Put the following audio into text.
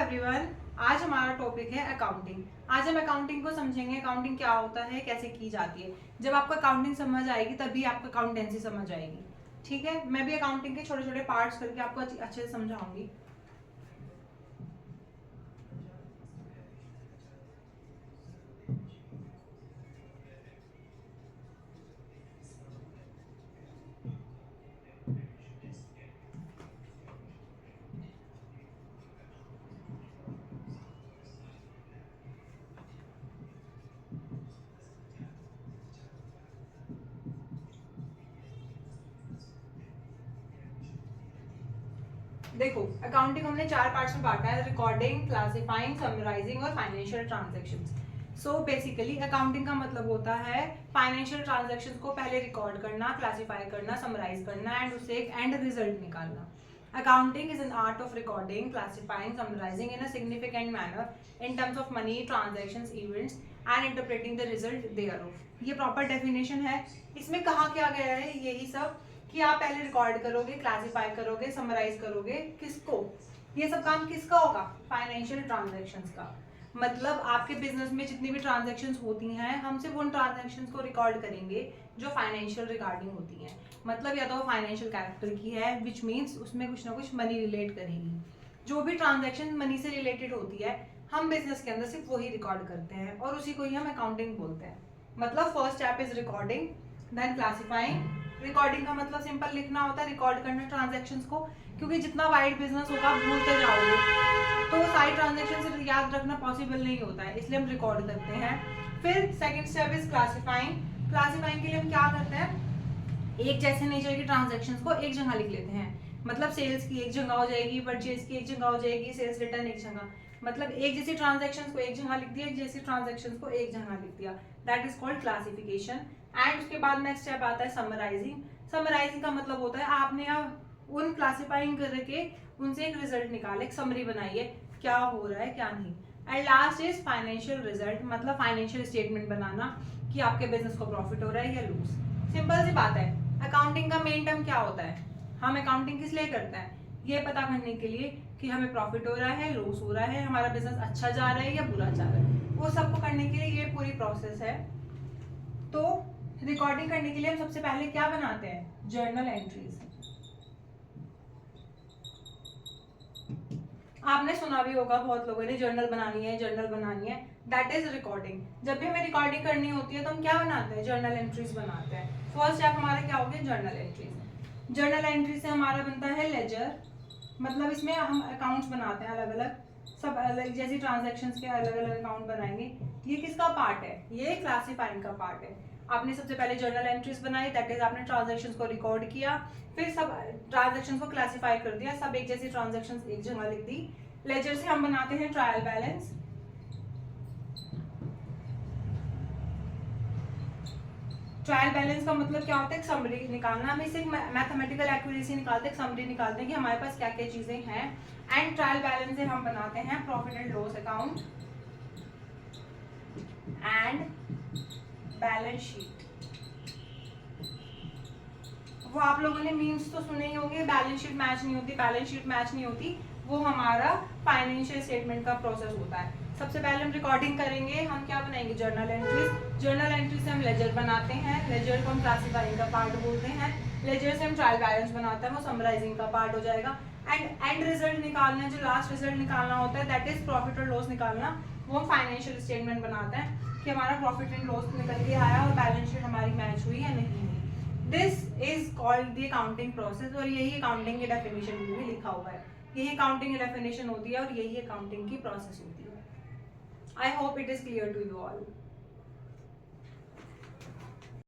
Everyone, आज हमारा topic है अकाउंटिंग। आज हम अकाउंटिंग को समझेंगे, अकाउंटिंग क्या होता है, कैसे की जाती है। जब आपको अकाउंटिंग समझ आएगी तभी आपको अकाउंटेंसी समझ आएगी। ठीक है, मैं भी अकाउंटिंग के छोटे छोटे पार्ट्स करके आपको अच्छे से समझाऊंगी। देखो, अकाउंटिंग हमने 4 पार्ट्स में बांटा है: रिकॉर्डिंग, क्लासिफाइंग, समराइजिंग और financial transactions. So basically accounting का मतलब होता है फाइनेंशियल ट्रांजैक्शंस को पहले रिकॉर्ड करना, क्लासिफाई करना, समराइज करना एंड उससे एक एंड रिजल्ट निकालना। Accounting is an art of recording, classifying, summarizing in a significant manner in terms of money, transactions, events and interpreting the result thereof. ये proper definition है। इसमें कहा क्या गया है यही सब कि आप पहले रिकॉर्ड करोगे, क्लासिफाई करोगे, समराइज करोगे। किसको? ये सब काम किसका होगा? फाइनेंशियल ट्रांजैक्शंस का। मतलब आपके बिजनेस में जितनी भी ट्रांजैक्शंस होती हैं, हम सिर्फ उन ट्रांजैक्शंस को रिकॉर्ड करेंगे जो फाइनेंशियल रिगार्डिंग होती हैं। मतलब या तो वो फाइनेंशियल कैरेक्टर की है, विच मीन्स उसमें कुछ ना कुछ मनी रिलेट करेगी। जो भी ट्रांजैक्शन मनी से रिलेटेड होती है, हम बिजनेस के अंदर सिर्फ वही रिकॉर्ड करते हैं और उसी को ही हम अकाउंटिंग बोलते हैं। मतलब first step is recording, then classifying. Recording का मतलब सिंपल लिखना होता है, रिकॉर्ड करना ट्रांजैक्शंस को, क्योंकि जितना वाइड बिजनेस होगा आप भूलते जाओगे तो सारी ट्रांजैक्शन याद रखना पॉसिबल नहीं होता है, इसलिए हम रिकॉर्ड करते हैं। फिर second step is classifying. Classifying के लिए हम क्या करते हैं, एक जैसे नेचर की ट्रांजैक्शंस को एक जगह लिख लेते हैं। मतलब सेल्स की एक जगह हो जाएगी, परचेज की एक जगह हो जाएगी, सेल्स रिटर्न एक जगह। मतलब एक जैसी ट्रांजैक्शंस को एक जगह लिख दिया, एक जैसी ट्रांजैक्शंस को एक जगह लिख दिया। That is called classification. And उसके बाद नेक्स्ट स्टेप आता है समराइजिंग। समराइजिंग का मतलब होता है आपने उन क्लासिफाइंग करके उनसे एक रिजल्ट निकाले, एक समरी बनाइए क्या हो रहा है क्या नहीं। And last is financial result, मतलब फाइनेंशियल स्टेटमेंट बनाना कि आपके बिजनेस को प्रॉफिट हो रहा है या लूज। सिंपल सी बात है। अकाउंटिंग का मेन टर्म क्या होता है? हम अकाउंटिंग किस लिए करते हैं? ये पता करने के लिए कि हमें प्रॉफिट हो रहा है, लॉस हो रहा है, हमारा बिजनेस अच्छा जा रहा है या बुरा जा रहा है। वो सबको करने के लिए ये पूरी प्रोसेस है। तो रिकॉर्डिंग करने के लिए हम सबसे पहले क्या बनाते हैं? Journal entries. आपने सुना भी होगा बहुत लोगों ने, जर्नल बनानी है, जर्नल बनानी है। That is recording. जब भी हमें रिकॉर्डिंग करनी होती है तो हम क्या बनाते हैं? जर्नल एंट्रीज बनाते हैं। फर्स्ट स्टेप हमारा क्या हो गया? Journal entries. जर्नल एंट्री से हमारा बनता है लेजर। मतलब इसमें हम अकाउंट्स बनाते हैं अलग अलग, सब अलग जैसी ट्रांजैक्शंस के अलग अलग अकाउंट बनाएंगे। ये किसका पार्ट है? ये क्लासिफाइंग का पार्ट है। आपने सबसे पहले जर्नल एंट्रीज बनाई, दैट इज आपने ट्रांजैक्शंस को रिकॉर्ड किया, फिर सब ट्रांजैक्शंस को क्लासिफाई कर दिया, सब एक जैसी ट्रांजैक्शंस एक जगह लिख दी। लेजर से हम बनाते हैं ट्रायल बैलेंस। ट्रायल बैलेंस का मतलब क्या होता है? एक समरी निकालना। हम इसे मैथमेटिकल एक्यूरेसी निकालते हैं, समरी निकालते हैं कि हमारे पास क्या क्या चीजें हैं। एंड ट्रायल बैलेंस से हम बनाते हैं profit and loss account and balance sheet. वो आप लोगों ने मीम्स तो सुने ही होंगे, बैलेंस शीट मैच नहीं होती, बैलेंस शीट मैच नहीं होती। वो हमारा फाइनेंशियल स्टेटमेंट का प्रोसेस होता है। सबसे पहले हम रिकॉर्डिंग करेंगे, हम क्या बनाएंगे? Journal entries. जर्नल एंट्री से हम लेजर बनाते हैं, लेजर को हम क्लासिफाइंग का पार्ट बोलते हैं। लेजर से हम ट्रायल बैलेंस बनाते हैं, वो समराइजिंग का पार्ट हो जाएगा। एंड रिजल्ट निकालना, जो लास्ट रिजल्ट निकालना होता है, दैट इज प्रॉफिट और लॉस निकालना। वो हम फाइनेंशियल स्टेटमेंट बनाते हैं कि हमारा प्रॉफिट एंड लॉस निकल के आया और बैलेंस शीट हमारी मैच हुई या नहीं हुई। This is called the accounting process. और यही अकाउंटिंग की डेफिनेशन में भी लिखा हुआ है। यही अकाउंटिंग की डेफिनेशन होती है और यही अकाउंटिंग की प्रोसेस होती है। I hope it is clear to you all.